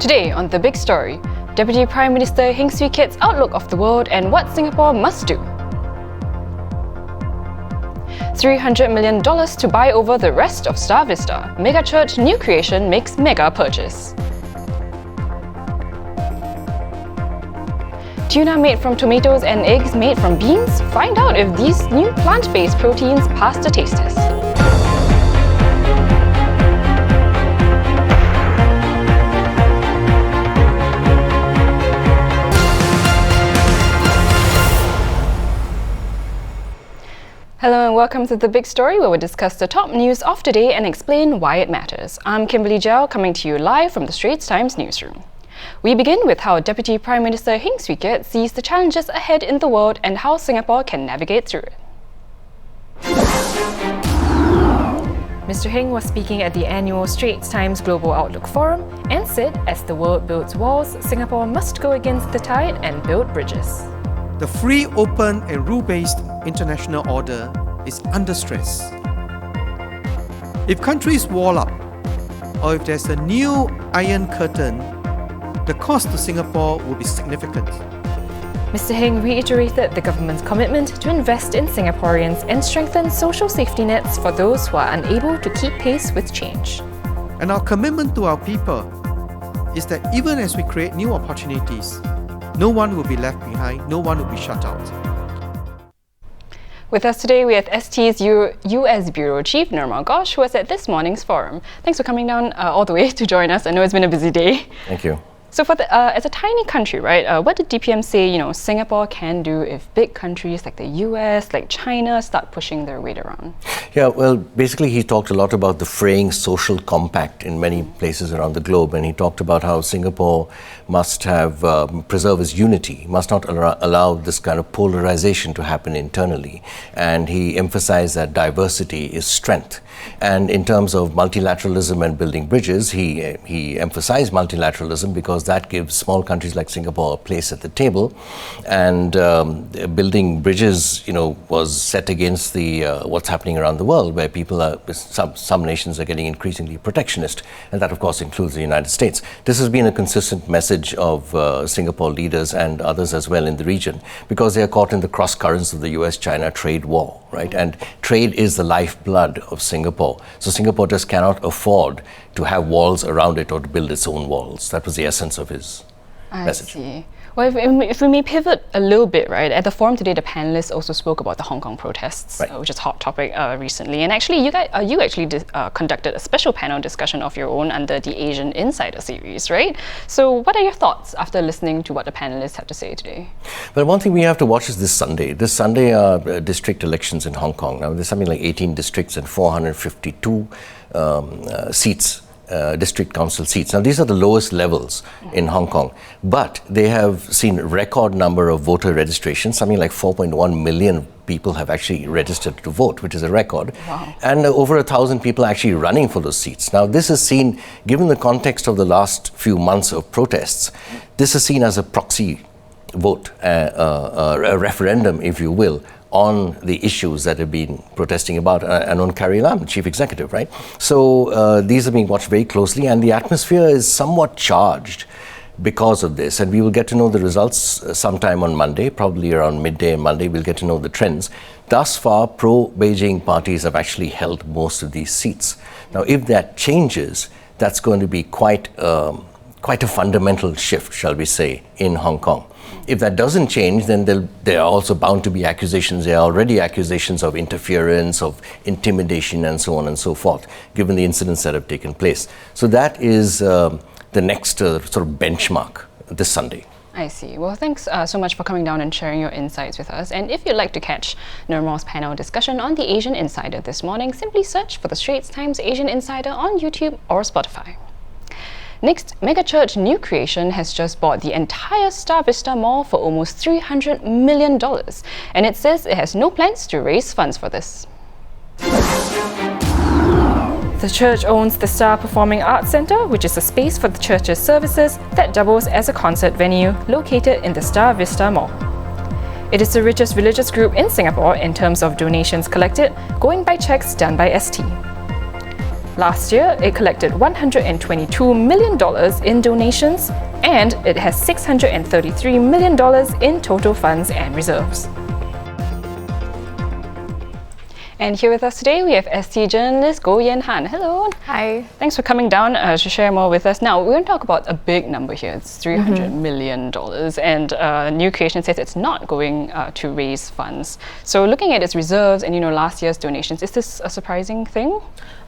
Today on The Big Story, Deputy Prime Minister Heng Keat's outlook of the world and what Singapore must do. $300 million to buy over the rest of Star Vista. Mega church new creation makes mega purchase. Tuna made from tomatoes and eggs made from beans? Find out if these new plant-based proteins pass the taste test. Hello and welcome to The Big Story, where we discuss the top news of the day and explain why it matters. I'm Kimberly Zhao, coming to you live from the Straits Times newsroom. We begin with how Deputy Prime Minister Heng Keat sees the challenges ahead in the world and how Singapore can navigate through it. Mr. Heng was speaking at the annual Straits Times Global Outlook Forum and said, as the world builds walls, Singapore must go against the tide and build bridges. The free, open and rule-based international order is under stress. If countries wall up, or if there's a new Iron Curtain, the cost to Singapore will be significant. Mr. Heng reiterated the government's commitment to invest in Singaporeans and strengthen social safety nets for those who are unable to keep pace with change. And our commitment to our people is that even as we create new opportunities, no one will be left behind, no one will be shut out. With us today, we have ST's US Bureau Chief, Nirmal Ghosh, who was at this morning's forum. Thanks for coming down all the way to join us. I know it's been a busy day. Thank you. So as a tiny country, right, what did DPM say, Singapore can do if big countries like the US, like China, start pushing their weight around? Yeah, well, basically he talked a lot about the fraying social compact in many places around the globe, and he talked about how Singapore must have preserve its unity, must not allow this kind of polarization to happen internally. And he emphasized that diversity is strength. And in terms of multilateralism and building bridges, he emphasized multilateralism because that gives small countries like Singapore a place at the table. And building bridges, was set against the what's happening around the world, where people are, some nations are getting increasingly protectionist, and that of course includes the United States. This has been a consistent message of Singapore leaders and others as well in the region, because they are caught in the cross currents of the US-China trade war, right? And trade is the lifeblood of Singapore. So Singapore just cannot afford to have walls around it or to build its own walls. That was the essence of his message. I see. Well, if we may pivot a little bit, right? At the forum today, the panelists also spoke about the Hong Kong protests, right, which is a hot topic recently. And actually, you actually conducted a special panel discussion of your own under the Asian Insider series, right? So what are your thoughts after listening to what the panelists have to say today? Well, one thing we have to watch is this Sunday. This Sunday are district elections in Hong Kong. Now, there's something like 18 districts and 452 seats. District council seats. Now, these are the lowest levels in Hong Kong, but they have seen a record number of voter registrations. Something like 4.1 million people have actually registered to vote, which is a record. Wow. And over 1,000 people are actually running for those seats. Now, this is seen, given the context of the last few months of protests, this is seen as a proxy vote, a referendum, if you will, on the issues that have been protesting about, and on Carrie Lam, Chief Executive, right? So these are being watched very closely, and the atmosphere is somewhat charged because of this. And we will get to know the results sometime on Monday, probably around midday on Monday, we'll get to know the trends. Thus far, pro-Beijing parties have actually held most of these seats. Now, if that changes, that's going to be quite a fundamental shift, shall we say, in Hong Kong. If that doesn't change, then there are also bound to be accusations. There are already accusations of interference, of intimidation, and so on and so forth, given the incidents that have taken place. So that is the next sort of benchmark this Sunday. I see. Well, thanks so much for coming down and sharing your insights with us. And if you'd like to catch Nirmal's panel discussion on the Asian Insider this morning, simply search for the Straits Times Asian Insider on YouTube or Spotify. Next, megachurch new creation has just bought the entire Star Vista Mall for almost $300 million, and it says it has no plans to raise funds for this. The church owns the Star Performing Arts Centre, which is a space for the church's services that doubles as a concert venue located in the Star Vista Mall. It is the richest religious group in Singapore in terms of donations collected, going by checks done by ST. Last year, it collected $122 million in donations, and it has $633 million in total funds and reserves. And here with us today, we have ST journalist Goh Yen Han. Hello. Hi. Thanks for coming down to share more with us. Now, we're going to talk about a big number here. It's $300 million. And New Creation says it's not going to raise funds. So looking at its reserves and, last year's donations, is this a surprising thing?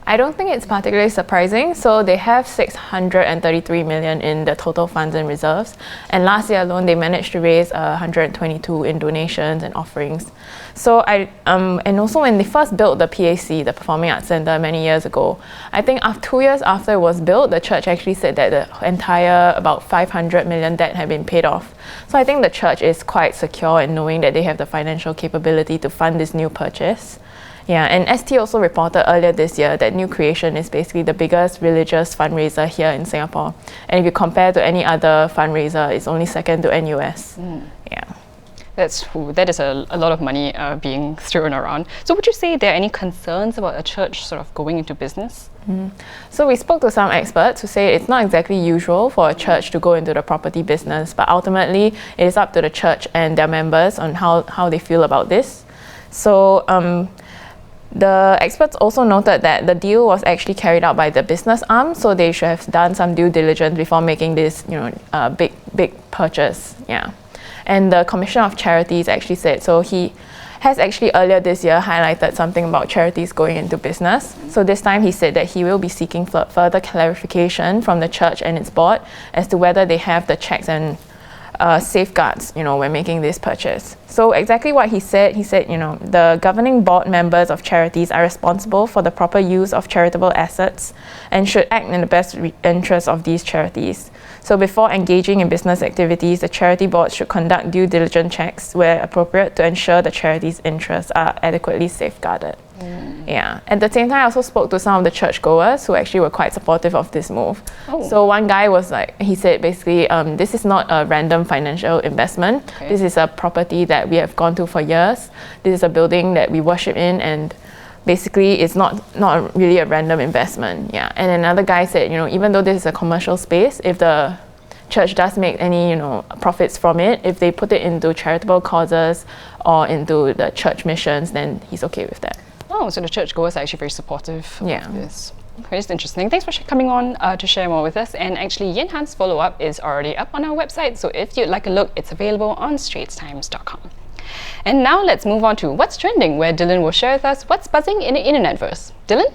I don't think it's particularly surprising. So they have $633 million in the total funds and reserves. And last year alone, they managed to raise 122 in donations and offerings. So and also when they first built the PAC, the Performing Arts Centre, many years ago, I think 2 years after it was built, the church actually said that the entire about $500 million debt had been paid off. So I think the church is quite secure in knowing that they have the financial capability to fund this new purchase. Yeah, and ST also reported earlier this year that New Creation is basically the biggest religious fundraiser here in Singapore. And if you compare to any other fundraiser, it's only second to NUS. Yeah. That is a lot of money being thrown around. So would you say there are any concerns about a church sort of going into business? So we spoke to some experts who say it's not exactly usual for a church to go into the property business, but ultimately it is up to the church and their members on how they feel about this. So the experts also noted that the deal was actually carried out by the business arm, so they should have done some due diligence before making this, big purchase. Yeah, and the Commissioner of Charities actually said so. He has actually earlier this year highlighted something about charities going into business. So this time he said that he will be seeking further clarification from the church and its board as to whether they have the checks and safeguards, when making this purchase. So exactly what he said, the governing board members of charities are responsible for the proper use of charitable assets and should act in the best interest of these charities. So before engaging in business activities, the charity board should conduct due diligence checks where appropriate to ensure the charity's interests are adequately safeguarded. Yeah. At the same time, I also spoke to some of the churchgoers who actually were quite supportive of this move. So one guy was he said basically, this is not a random financial investment. Okay. This is a property that we have gone to for years. This is a building that we worship in, and basically it's not really a random investment. Yeah. And another guy said, even though this is a commercial space, if the church does make any profits from it, if they put it into charitable causes or into the church missions, then he's okay with that. Oh, so the churchgoers are actually very supportive of this. Okay, it's interesting. Thanks for coming on to share more with us. And actually, Yen Han's follow-up is already up on our website, so if you'd like a look, it's available on straitstimes.com. And now let's move on to What's Trending, where Dylan will share with us what's buzzing in the internetverse. Dylan?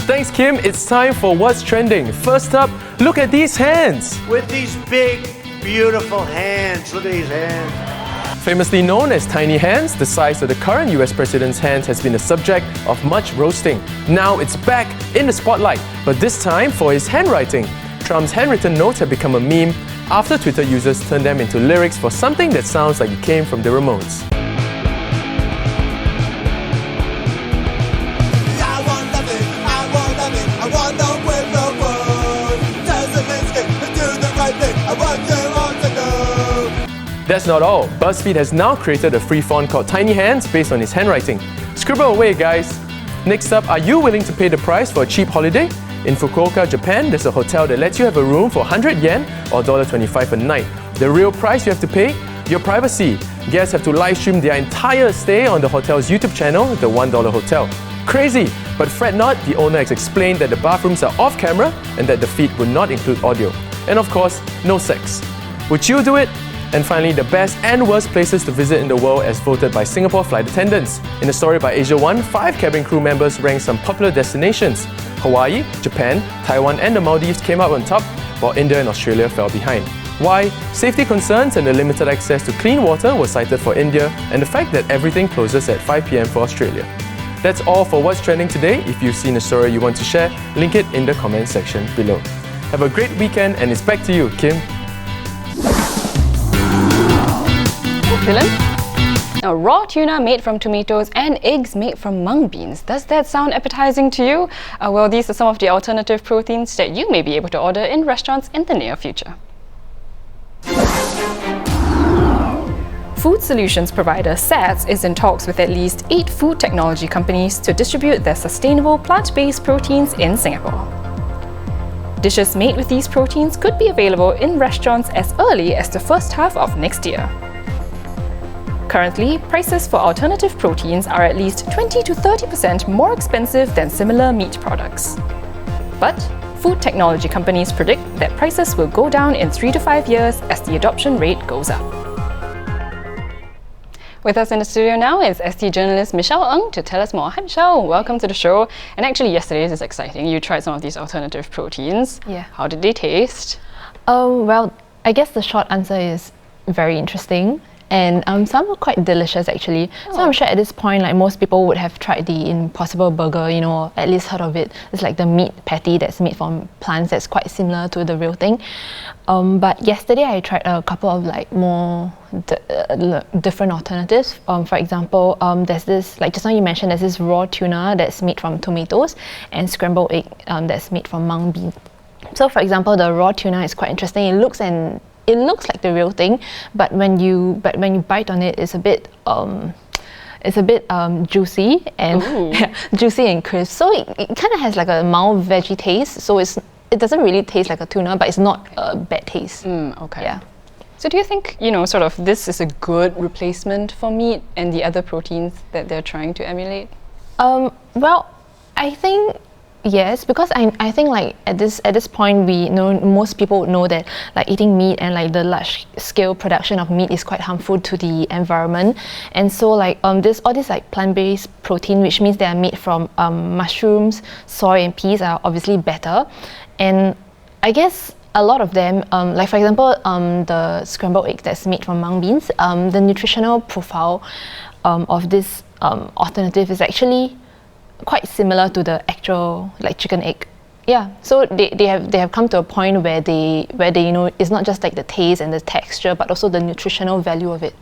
Thanks, Kim. It's time for What's Trending. First up, look at these hands. With these big, beautiful hands. Look at these hands. Famously known as tiny hands, the size of the current US president's hands has been the subject of much roasting. Now it's back in the spotlight, but this time for his handwriting. Trump's handwritten notes have become a meme after Twitter users turned them into lyrics for something that sounds like it came from the Ramones. That's not all. BuzzFeed has now created a free font called Tiny Hands based on his handwriting. Scribble away, guys! Next up, are you willing to pay the price for a cheap holiday? In Fukuoka, Japan, there's a hotel that lets you have a room for 100 yen or $1.25 a night. The real price you have to pay? Your privacy. Guests have to live stream their entire stay on the hotel's YouTube channel, The $1 Hotel. Crazy! But fret not, the owner has explained that the bathrooms are off camera and that the feed would not include audio. And of course, no sex. Would you do it? And finally, the best and worst places to visit in the world as voted by Singapore flight attendants. In a story by Asia One, 5 cabin crew members ranked some popular destinations. Hawaii, Japan, Taiwan and the Maldives came out on top, while India and Australia fell behind. Why? Safety concerns and the limited access to clean water were cited for India, and the fact that everything closes at 5 p.m. for Australia. That's all for What's Trending today. If you've seen a story you want to share, link it in the comment section below. Have a great weekend, and it's back to you, Kim. Dylan? Now, raw tuna made from tomatoes and eggs made from mung beans. Does that sound appetizing to you? Well, these are some of the alternative proteins that you may be able to order in restaurants in the near future. food solutions provider SATS is in talks with at least 8 food technology companies to distribute their sustainable plant-based proteins in Singapore. Dishes made with these proteins could be available in restaurants as early as the first half of next year. Currently, prices for alternative proteins are at least 20 to 30% more expensive than similar meat products. But food technology companies predict that prices will go down in 3 to 5 years as the adoption rate goes up. With us in the studio now is ST journalist Michelle Ng to tell us more. Hi Michelle, welcome to the show. And actually yesterday is exciting. You tried some of these alternative proteins. Yeah. How did they taste? Well, I guess the short answer is very interesting. And some are quite delicious actually. So I'm sure at this point, like most people would have tried the Impossible Burger, you know, or at least heard of it. It's like the meat patty that's made from plants that's quite similar to the real thing. But yesterday I tried a couple of like more different alternatives. For example, there's this, like just now you mentioned, there's this raw tuna that's made from tomatoes and scrambled egg that's made from mung bean. So for example, the raw tuna is quite interesting. It looks like the real thing, but when you bite on it, it's a bit juicy and juicy and crisp. So it kind of has like a mild veggie taste. So it doesn't really taste like a tuna, but it's not a bad taste. Okay. Yeah. So do you think, you know, sort of this is a good replacement for meat and the other proteins that they're trying to emulate? Well, I think yes, because I think like at this point we know most people would know that like eating meat and like the large scale production of meat is quite harmful to the environment, and so like all this like plant-based protein, which means they are made from mushrooms, soy and peas, are obviously better. And I guess a lot of them, like for example the scrambled egg that's made from mung beans, the nutritional profile of this alternative is actually quite similar to the actual like chicken egg. Yeah, so they have come to a point where they you know, it's not just like the taste and the texture, but also the nutritional value of it.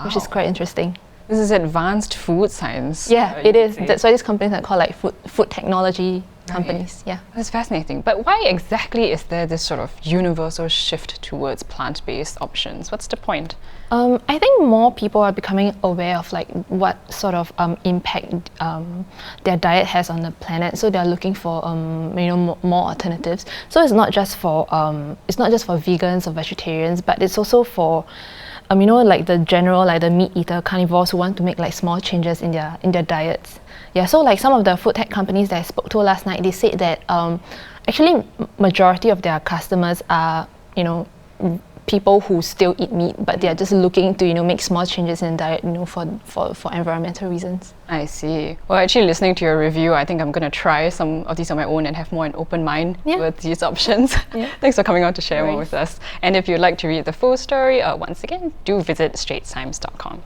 Which is quite interesting. This is advanced food science. Yeah, it is. That's why these companies are called like food technology companies. Yeah, that's fascinating. But why exactly is there this sort of universal shift towards plant-based options? What's the point? I think more people are becoming aware of like what sort of impact their diet has on the planet. So they are looking for you know, more alternatives. So it's not just for vegans or vegetarians, but it's also for you know, like the general, like the meat eater carnivores who want to make like small changes in their diets. Yeah, so like some of the food tech companies that I spoke to last night, they said that actually majority of their customers are, you know, people who still eat meat, but they are just looking to, you know, make small changes in diet, you know, for environmental reasons. I see. Well, actually listening to your review, I think I'm going to try some of these on my own and have more an open mind with these options. Thanks for coming on to share more with us. And if you'd like to read the full story, once again, do visit straitstimes.com.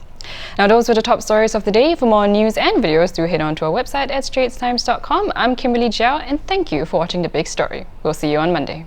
Now, those were the top stories of the day. For more news and videos, do head on to our website at straitstimes.com. I'm Kimberly Jiao, and thank you for watching The Big Story. We'll see you on Monday.